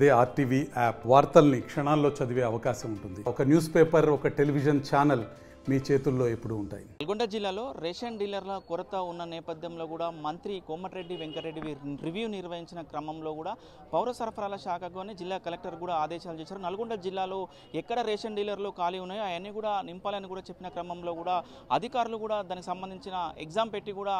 అదే RTV app వార్తల్ని క్షణాల్లో చదివే అవకాశం ఉంటుంది. ఒక న్యూస్ పేపర్, ఒక టెలివిజన్ ఛానల్ మీ చేతుల్లో ఎప్పుడూ ఉంటాయి. నల్గొండ జిల్లాలో రేషన్ డీలర్ల కొరత ఉన్న నేపథ్యంలో కూడా మంత్రి కోమటిరెడ్డి వెంకటరెడ్డి రివ్యూ నిర్వహించిన క్రమంలో కూడా పౌర సరఫరాల శాఖకు జిల్లా కలెక్టర్ కూడా ఆదేశాలు చేశారు. నల్గొండ జిల్లాలో ఎక్కడ రేషన్ డీలర్లు ఖాళీ ఉన్నాయో అవన్నీ కూడా నింపాలని కూడా చెప్పిన క్రమంలో కూడా అధికారులు కూడా దానికి సంబంధించిన ఎగ్జామ్ పెట్టి కూడా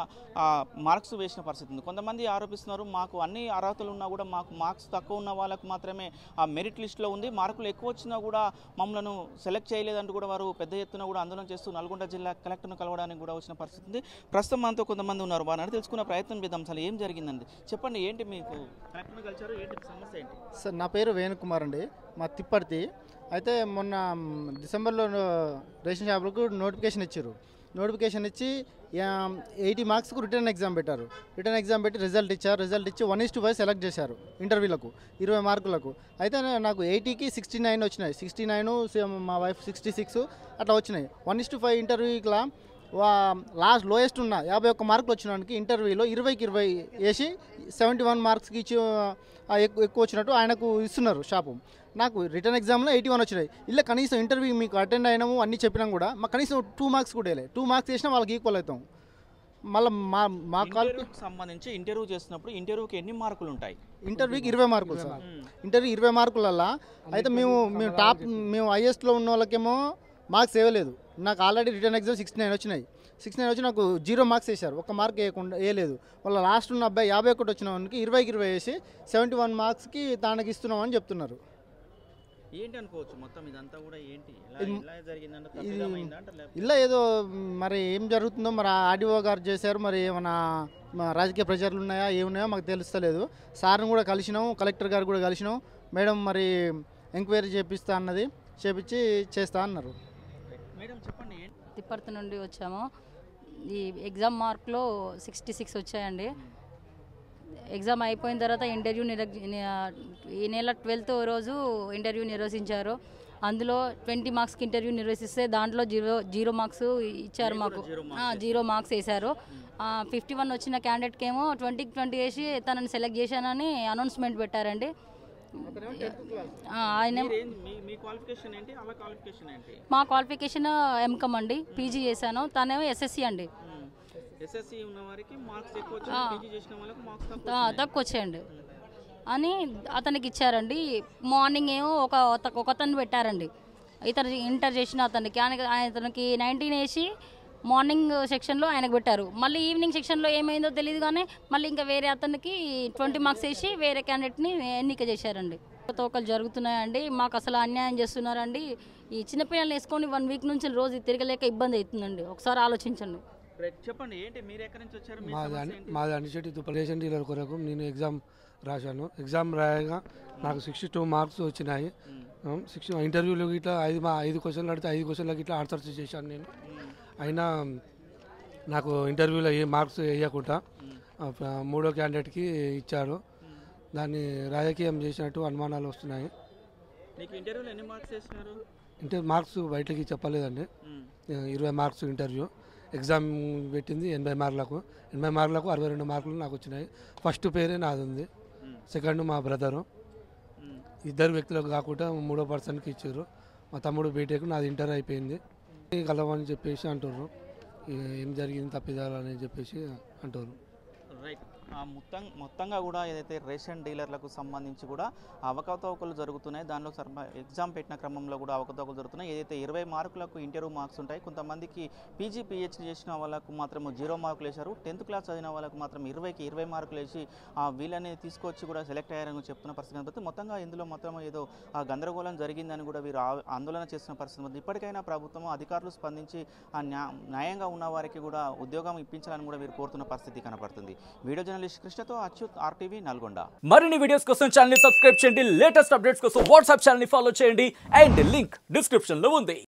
మార్క్స్ వేసిన పరిస్థితి ఉంది. కొంతమంది ఆరోపిస్తున్నారు, మాకు అన్ని అర్హతలు ఉన్నా కూడా మాకు మార్క్స్ తక్కువ ఉన్న వాళ్ళకు మాత్రమే ఆ మెరిట్ లిస్టులో ఉంది, మార్కులు ఎక్కువ వచ్చినా కూడా మమ్మల్ని సెలెక్ట్ చేయలేదంటూ కూడా వారు పెద్ద ఎత్తున కూడా ఆందోళన చేస్తూ నల్గొండ జిల్లా కలెక్టర్ను కలవడానికి కూడా వచ్చిన పరిస్థితి ఉంది. ప్రస్తుతం మనతో కొంతమంది ఉన్నారు, వారిని తెలుసుకున్న ప్రయత్నం చేద్దాం. అసలు ఏం జరిగిందండి చెప్పండి, ఏంటి మీకు కలెక్టర్ను కలిసారు, ఏంటి సమస్య ఏంటి? సార్, నా పేరు వేణుకుమార్ అండి, మా తిప్పర్తి. అయితే మొన్న డిసెంబర్లో రేషన్ షాపులకు నోటిఫికేషన్ ఇచ్చారు. నోటిఫికేషన్ ఇచ్చి 80 మార్క్స్కు రిటర్న్ ఎగ్జామ్ పెట్టారు. రిటర్న్ ఎగ్జామ్ పెట్టి రిజల్ట్ ఇచ్చారు. రిజల్ట్ ఇచ్చి 1:5 సెలెక్ట్ చేశారు ఇంటర్వ్యూలకు 20 మార్కులకు. అయితే నాకు 80కి 69 వచ్చినాయి. 69 మా వైఫ్ 66 అట్లా వచ్చినాయి. 1:5 ఇంటర్వ్యూకి లాస్ట్ లోయెస్ట్ ఉన్న 51 మార్కులు వచ్చినానికి ఇంటర్వ్యూలో 20కి 20 వేసి 71 మార్క్స్కి ఇచ్చి ఎక్కువ వచ్చినట్టు ఆయనకు ఇస్తున్నారు షాపు. నాకు రిటర్న్ ఎగ్జామ్లో 81 వచ్చినాయి. ఇలా కనీసం ఇంటర్వ్యూ మీకు అటెండ్ అయినాము అన్నీ చెప్పినాం కూడా మాకు కనీసం 2 మార్క్స్ కూడా వేయలేదు. 2 మార్క్స్ వేసినా వాళ్ళకి ఈక్వల్ అవుతాం. మళ్ళీ మా కాలేజీకి సంబంధించి ఇంటర్వ్యూ చేస్తున్నప్పుడు ఇంటర్వ్యూకి ఎన్ని మార్కులు ఉంటాయి? ఇంటర్వ్యూకి 20 మార్కులు సార్. ఇంటర్వ్యూ 20 మార్కులల్లా అయితే మేము హైయెస్ట్లో ఉన్న వాళ్ళకేమో మార్క్స్ వేయలేదు. నాకు ఆల్రెడీ రిటర్న్ ఎగ్జామ్ 69 వచ్చినాయి. 69 వచ్చి నాకు 0 మార్క్స్ వేశారు, 1 మార్క్ వేయలేదు. వాళ్ళ లాస్ట్ ఉన్న అబ్బాయి 51 వచ్చిన వానికి 20కి 20 వేసి 71 మార్క్స్కి దానికి ఇస్తున్నామని చెప్తున్నారు. ఏంటి అనుకోవచ్చు మొత్తం ఇదంతా కూడా? ఏంటి ఇలా ఏదో మరి ఏం జరుగుతుందో మరి ఆర్డీఓ గారు చేశారు. మరి ఏమైనా రాజకీయ ప్రెషర్లు ఉన్నాయా ఏమున్నాయో మాకు తెలుస్తలేదు. సార్ని కూడా కలిసినాం, కలెక్టర్ గారు కూడా కలిసినాం. మేడం మరి ఎంక్వైరీ చేపిస్తా అన్నది, చేపించి చేస్తా అన్నారు. మేడం చెప్పండి. తిప్పర్తి నుండి వచ్చాము. ఈ ఎగ్జామ్ మార్క్లో 66 వచ్చాయండి. ఎగ్జామ్ అయిపోయిన తర్వాత ఇంటర్వ్యూ ఈ నెల 12వ రోజు ఇంటర్వ్యూ నిర్వహించారు. అందులో 20 మార్క్స్కి ఇంటర్వ్యూ నిర్వహిస్తే దాంట్లో జీరో మార్క్స్ ఇచ్చారు. మాకు 0 మార్క్స్ వేశారు. 51 వచ్చిన క్యాండిడేట్కి ఏమో 20కి 20 వేసి తనని సెలెక్ట్ చేశానని అనౌన్స్మెంట్ పెట్టారండి. మా క్వాలిఫికేషన్ ఎంకమ్ అండి, పీజీ చేశాను. తనేమో ఎస్ఎస్సి అండి. తక్కువ వచ్చాయండి అని అతనికి ఇచ్చారండి. మార్నింగ్ ఏమో ఒకతను పెట్టారండి, ఇతను ఇంటర్ చేసిన అతనికి 19 వేసి మార్నింగ్ సెక్షన్లో ఆయనకు పెట్టారు. మళ్ళీ ఈవినింగ్ సెక్షన్లో ఏమైందో తెలియదు కానీ మళ్ళీ ఇంకా వేరే అతనికి 20 మార్క్స్ వేసి వేరే క్యాండిడేట్ని ఎన్నిక చేశారండి. తోకలు జరుగుతున్నాయండి, మాకు అసలు అన్యాయం చేస్తున్నారండి. ఈ చిన్నపిల్లల్ని వేసుకొని 1 వీక్ నుంచి రోజు తిరగలేక ఇబ్బంది అవుతుందండి. ఒకసారి ఆలోచించండి. చెప్పండి, ఏంటి మీరు ఎక్కడి నుంచి వచ్చారు? మాది అనిచెట్టి రేషన్ డీలర్ కొరకు నేను ఎగ్జామ్ రాశాను. ఎగ్జామ్ రాయగా నాకు 62 మార్క్స్ వచ్చినాయి. ఇంటర్వ్యూలో ఇట్లా 5 క్వశ్చన్లు అడిగితే 5 క్వశ్చన్లకి ఇట్లా ఆన్సర్స్ చేశాను నేను. అయినా నాకు ఇంటర్వ్యూలో ఏ మార్క్స్ వేయకుండా 3వ క్యాండిడేట్కి ఇచ్చారు. దాన్ని రాజకీయం చేసినట్టు అనుమానాలు వస్తున్నాయి. మార్క్స్ బయటకి చెప్పలేదండి. 20 మార్క్స్ ఇంటర్వ్యూ. ఎగ్జామ్ పెట్టింది 80 మార్కులకు. 80 మార్కులకు 62 మార్కులు నాకు వచ్చినాయి. ఫస్ట్ పేరే నాది ఉంది, సెకండ్ మా బ్రదరు. 2 వ్యక్తులకు కాకుండా 3వ పర్సన్కి ఇచ్చారు. మా తమ్ముడు బీటెక్, నాది ఇంటర్ అయిపోయింది. కలవని చెప్పేసి అంటారు. ఏం జరిగింది తప్పిదాలని చెప్పేసి అంటారు. రైట్. మొత్తంగా కూడా ఏదైతే రేషన్ డీలర్లకు సంబంధించి కూడా అవకతవకలు జరుగుతున్నాయి. దానిలో ఎగ్జామ్ పెట్టిన క్రమంలో కూడా అవకతవకలు జరుగుతున్నాయి. ఏదైతే 20 మార్కులకు ఇంటర్వ్యూ మార్క్స్ ఉంటాయి, కొంతమందికి పీజీ పిహెచ్డీ చేసిన వాళ్ళకు మాత్రం 0 మార్కులు వేశారు. 10th క్లాస్ చదివిన వాళ్ళకు మాత్రం 20కి 20 మార్కులు వేసి వీళ్ళని తీసుకొచ్చి కూడా సెలెక్ట్ అయ్యారని చెప్తున్న పరిస్థితి కనబడుతుంది. మొత్తంగా ఇందులో మొత్తం ఏదో గందరగోళం జరిగిందని కూడా వీరు ఆందోళన చేస్తున్న పరిస్థితి ఉంది. ఇప్పటికైనా ప్రభుత్వం అధికారులు స్పందించి న్యాయంగా ఉన్న వారికి కూడా ఉద్యోగం ఇప్పించాలని కూడా వీరు కోరుతున్న పరిస్థితి కనబడుతుంది. వీడియో జర్నలిస్ట్ కృష్ణతో అచ్యుత్, ఆర్టీవీ నల్గొండ. మరిన్ని వీడియోస్ కోసం ఛానల్ ని సబ్స్క్రైబ్ చేయండి. లేటెస్ట్ అప్డేట్స్ కోసం వాట్సాప్ ఛానల్ ని ఫాలో చేయండి. అండ్ లింక్ డిస్క్రిప్షన్ లో ఉంది.